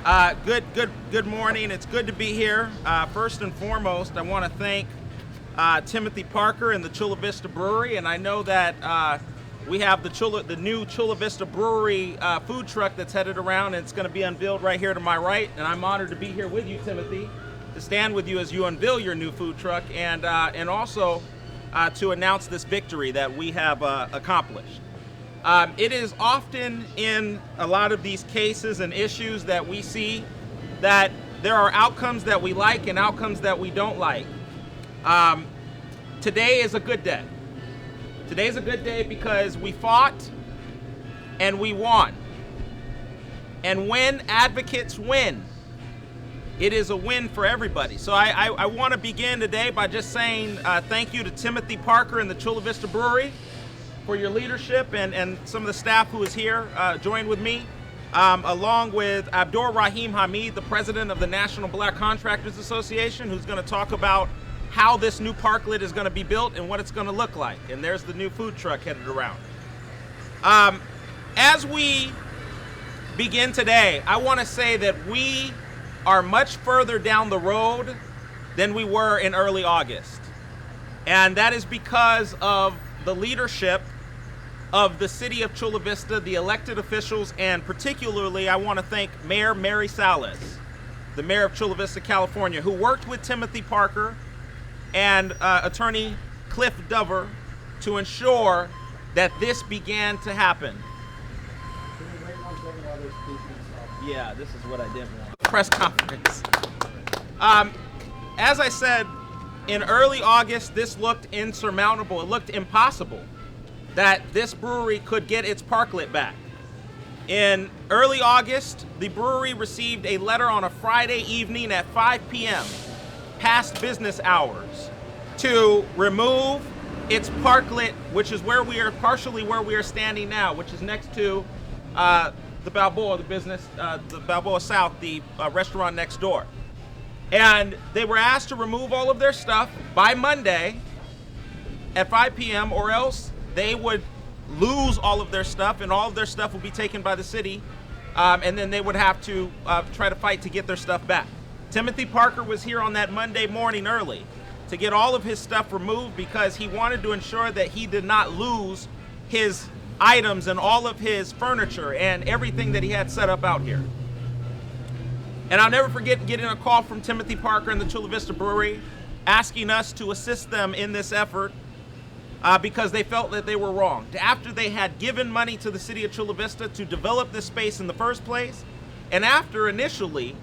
Good morning. It's good to be here. First and foremost, I want to thank Timothy Parker and the Chula Vista Brewery, and I know that we have the new Chula Vista Brewery food truck that's headed around, and it's going to be unveiled right here to my right. And I'm honored to be here with you, Timothy, to stand with you as you unveil your new food truck, and also to announce this victory that we have accomplished. It is often in a lot of these cases and issues that we see that there are outcomes that we like and outcomes that we don't like. Today is a good day. Today's a good day because we fought and we won. And when advocates win, it is a win for everybody. So I want to begin today by just saying thank you to Timothy Parker and the Chula Vista Brewery for your leadership, and some of the staff who is here joined with me, along with Abdur Rahim Hamid, the president of the National Black Contractors Association, who's going to talk about how this new parklet is going to be built and what it's going to look like. And there's the new food truck headed around. As we begin today, I want to say that we are much further down the road than we were in early August. And that is because of the leadership of the City of Chula Vista, the elected officials, and particularly I want to thank Mayor Mary Salas, the mayor of Chula Vista, California, who worked with Timothy Parker and Attorney Cliff Dover to ensure that this began to happen. Yeah, this is what I didn't want. Press conference. As I said, in early August, this looked insurmountable. It looked impossible that this brewery could get its parklet back. In early August, the brewery received a letter on a Friday evening at 5 p.m., past business hours, to remove its parklet, which is partially where we are standing now, which is next to the Balboa, the Balboa South, the restaurant next door. And they were asked to remove all of their stuff by Monday at 5 p.m. or else they would lose all of their stuff, and all of their stuff would be taken by the city, and then they would have to try to fight to get their stuff back. Timothy Parker was here on that Monday morning early to get all of his stuff removed because he wanted to ensure that he did not lose his items and all of his furniture and everything that he had set up out here. And I'll never forget getting a call from Timothy Parker and the Chula Vista Brewery asking us to assist them in this effort because they felt that they were wrong. After they had given money to the City of Chula Vista to develop this space in the first place, and after initially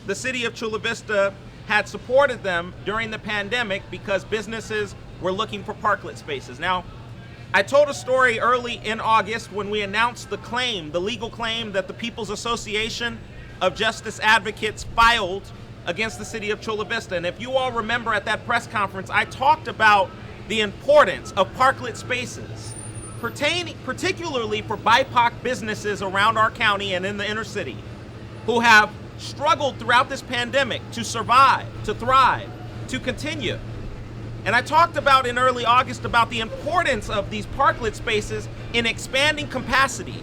the City of Chula Vista had supported them during the pandemic because businesses were looking for parklet spaces. Now, I told a story early in August when we announced the legal claim that the People's Association of Justice Advocates filed against the City of Chula Vista. And if you all remember at that press conference, I talked about the importance of parklet spaces, particularly for BIPOC businesses around our county and in the inner city who have struggled throughout this pandemic to survive, to thrive, to continue. And I talked about in early August about the importance of these parklet spaces in expanding capacity.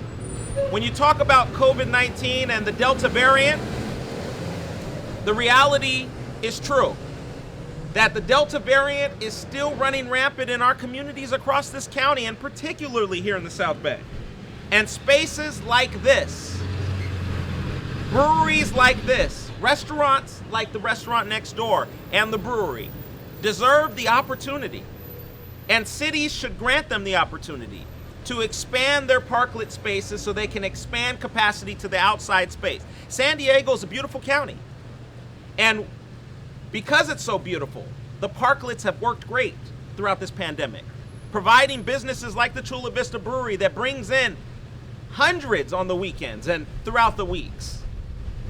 When you talk about COVID-19 and the Delta variant, the reality is true that the Delta variant is still running rampant in our communities across this county, and particularly here in the South Bay. And spaces like this, breweries like this, restaurants like the restaurant next door and the brewery deserve the opportunity, and cities should grant them the opportunity to expand their parklet spaces so they can expand capacity to the outside space. San Diego is a beautiful county, and because it's so beautiful, the parklets have worked great throughout this pandemic, providing businesses like the Chula Vista Brewery that brings in hundreds on the weekends and throughout the weeks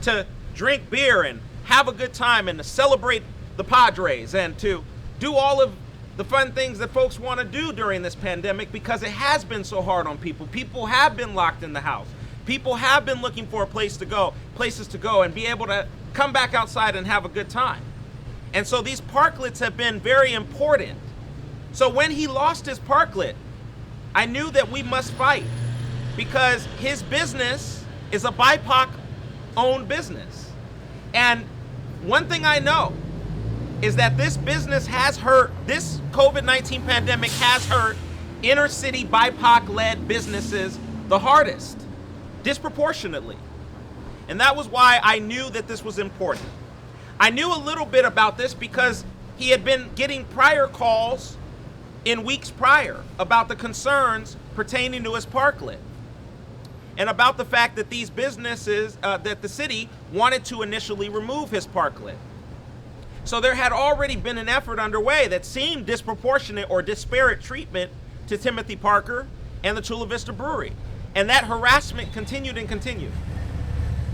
to drink beer and have a good time and to celebrate the Padres and to do all of the fun things that folks want to do during this pandemic because it has been so hard on people. People have been locked in the house. People have been looking for places to go and be able to come back outside and have a good time. And so these parklets have been very important. So when he lost his parklet, I knew that we must fight because his business is a BIPOC own business. And one thing I know is that this business has hurt, this COVID-19 pandemic has hurt inner city BIPOC-led businesses the hardest, disproportionately. And that was why I knew that this was important. I knew a little bit about this because he had been getting prior calls in weeks prior about the concerns pertaining to his parklet and about the fact that these businesses, that the city wanted to initially remove his parklet. So there had already been an effort underway that seemed disproportionate or disparate treatment to Timothy Parker and the Chula Vista Brewery. And that harassment continued and continued.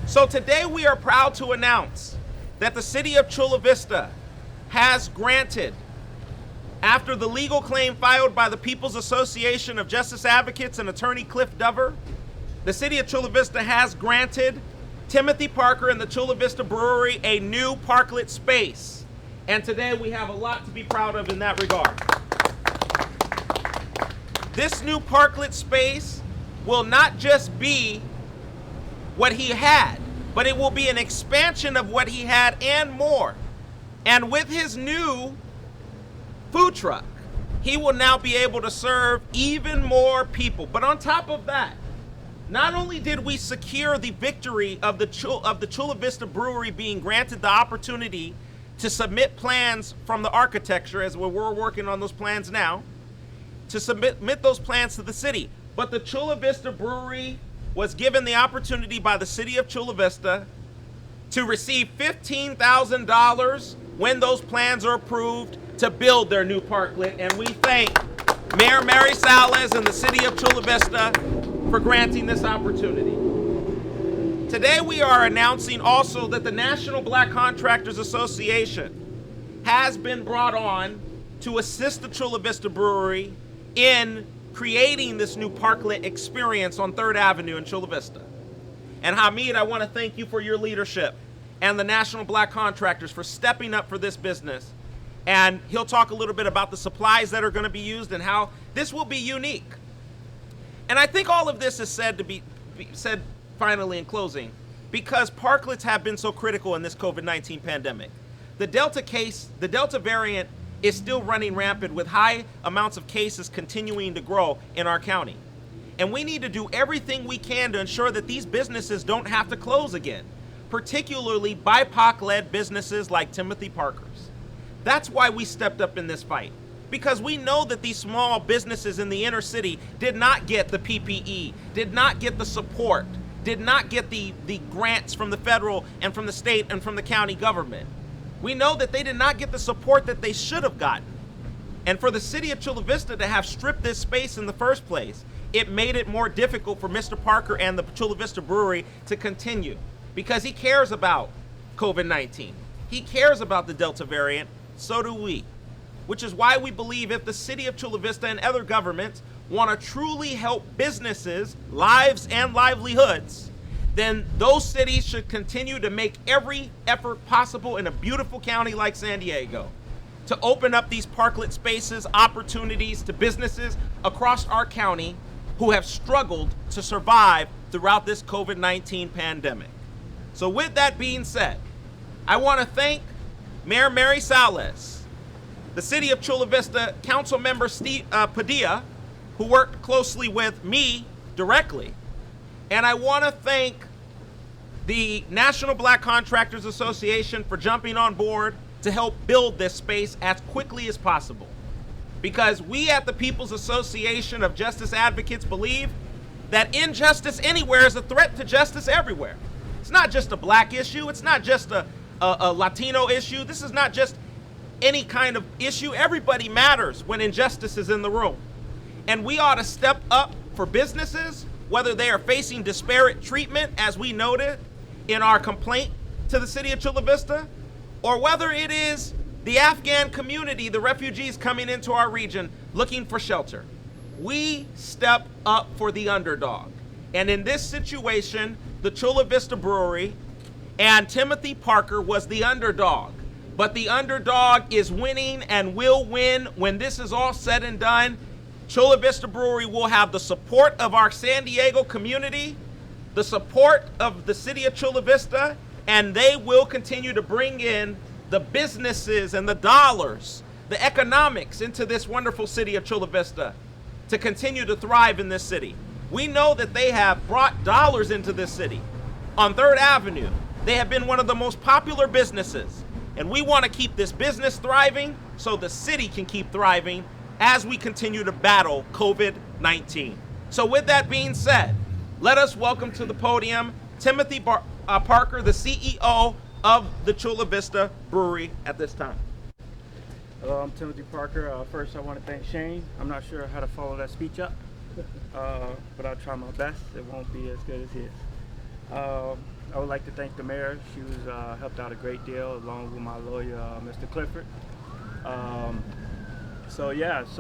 So today we are proud to announce that the City of Chula Vista has granted, after the legal claim filed by the People's Association of Justice Advocates and attorney Cliff Dover, the City of Chula Vista has granted Timothy Parker and the Chula Vista Brewery a new parklet space. And today we have a lot to be proud of in that regard. This new parklet space will not just be what he had, but it will be an expansion of what he had and more. And with his new food truck, he will now be able to serve even more people. But on top of that, not only did we secure the victory of the Chula Vista Brewery being granted the opportunity to submit plans from the architecture, as we're working on those plans now, to submit those plans to the city, but the Chula Vista Brewery was given the opportunity by the City of Chula Vista to receive $15,000 when those plans are approved to build their new parklet. And we thank Mayor Mary Salas and the City of Chula Vista for granting this opportunity. Today we are announcing also that the National Black Contractors Association has been brought on to assist the Chula Vista Brewery in creating this new parklet experience on 3rd Avenue in Chula Vista. And Hamid, I want to thank you for your leadership and the National Black Contractors for stepping up for this business. And he'll talk a little bit about the supplies that are going to be used and how this will be unique. And I think all of this is said to be said finally in closing because parklets have been so critical in this COVID-19 pandemic. The Delta variant is still running rampant with high amounts of cases continuing to grow in our county. And we need to do everything we can to ensure that these businesses don't have to close again, particularly BIPOC-led businesses like Timothy Parker's. That's why we stepped up in this fight, because we know that these small businesses in the inner city did not get the PPE, did not get the support, did not get the grants from the federal and from the state and from the county government. We know that they did not get the support that they should have gotten. And for the City of Chula Vista to have stripped this space in the first place, it made it more difficult for Mr. Parker and the Chula Vista Brewery to continue because he cares about COVID-19. He cares about the Delta variant, so do we. Which is why we believe if the City of Chula Vista and other governments want to truly help businesses, lives, and livelihoods, then those cities should continue to make every effort possible in a beautiful county like San Diego to open up these parklet spaces, opportunities to businesses across our county who have struggled to survive throughout this COVID-19 pandemic. So with that being said, I want to thank Mayor Mary Salas, the City of Chula Vista Council Member Steve Padilla, who worked closely with me directly, and I want to thank the National Black Contractors Association for jumping on board to help build this space as quickly as possible. Because we at the People's Association of Justice Advocates believe that injustice anywhere is a threat to justice everywhere. It's not just a black issue. It's not just a Latino issue. This is not just any kind of issue. Everybody matters when injustice is in the room. And we ought to step up for businesses, whether they are facing disparate treatment, as we noted in our complaint to the City of Chula Vista, or whether it is the Afghan community, the refugees coming into our region looking for shelter. We step up for the underdog. And in this situation, the Chula Vista Brewery and Timothy Parker was the underdog. But the underdog is winning and will win when this is all said and done. Chula Vista Brewery will have the support of our San Diego community, the support of the City of Chula Vista, and they will continue to bring in the businesses and the dollars, the economics into this wonderful city of Chula Vista to continue to thrive in this city. We know that they have brought dollars into this city. On 3rd Avenue, they have been one of the most popular businesses, and we want to keep this business thriving so the city can keep thriving as we continue to battle COVID-19. So with that being said, let us welcome to the podium Timothy Parker, the CEO of the Chula Vista Brewery at this time. Hello, I'm Timothy Parker. First, I want to thank Shane. I'm not sure how to follow that speech up, but I'll try my best. It won't be as good as his. I would like to thank the mayor. She was helped out a great deal, along with my lawyer, Mr. Clifford. So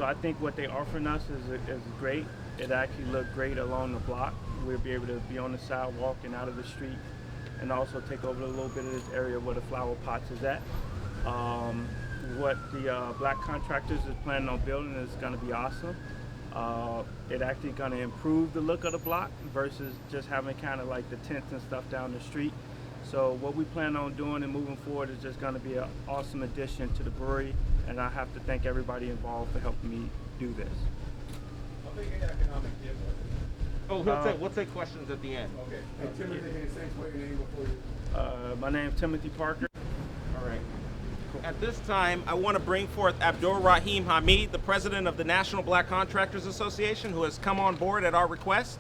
I think what they're offering us is great. It actually looked great along the block. We'll be able to be on the sidewalk and out of the street, and also take over a little bit of this area where the flower pots is at. What the black contractors is planning on building is going to be awesome. It actually going to improve the look of the block versus just having kind of like the tents and stuff down the street. So what we plan on doing and moving forward is just going to be an awesome addition to the brewery, and I have to thank everybody involved for helping me do this. How big an economic deal? Oh, we'll take questions at the end. Okay. Hey, Timothy, can you say what your name before you? My name is Timothy Parker. All right. At this time, I want to bring forth Abdul Rahim Hamid, the president of the National Black Contractors Association, who has come on board at our request.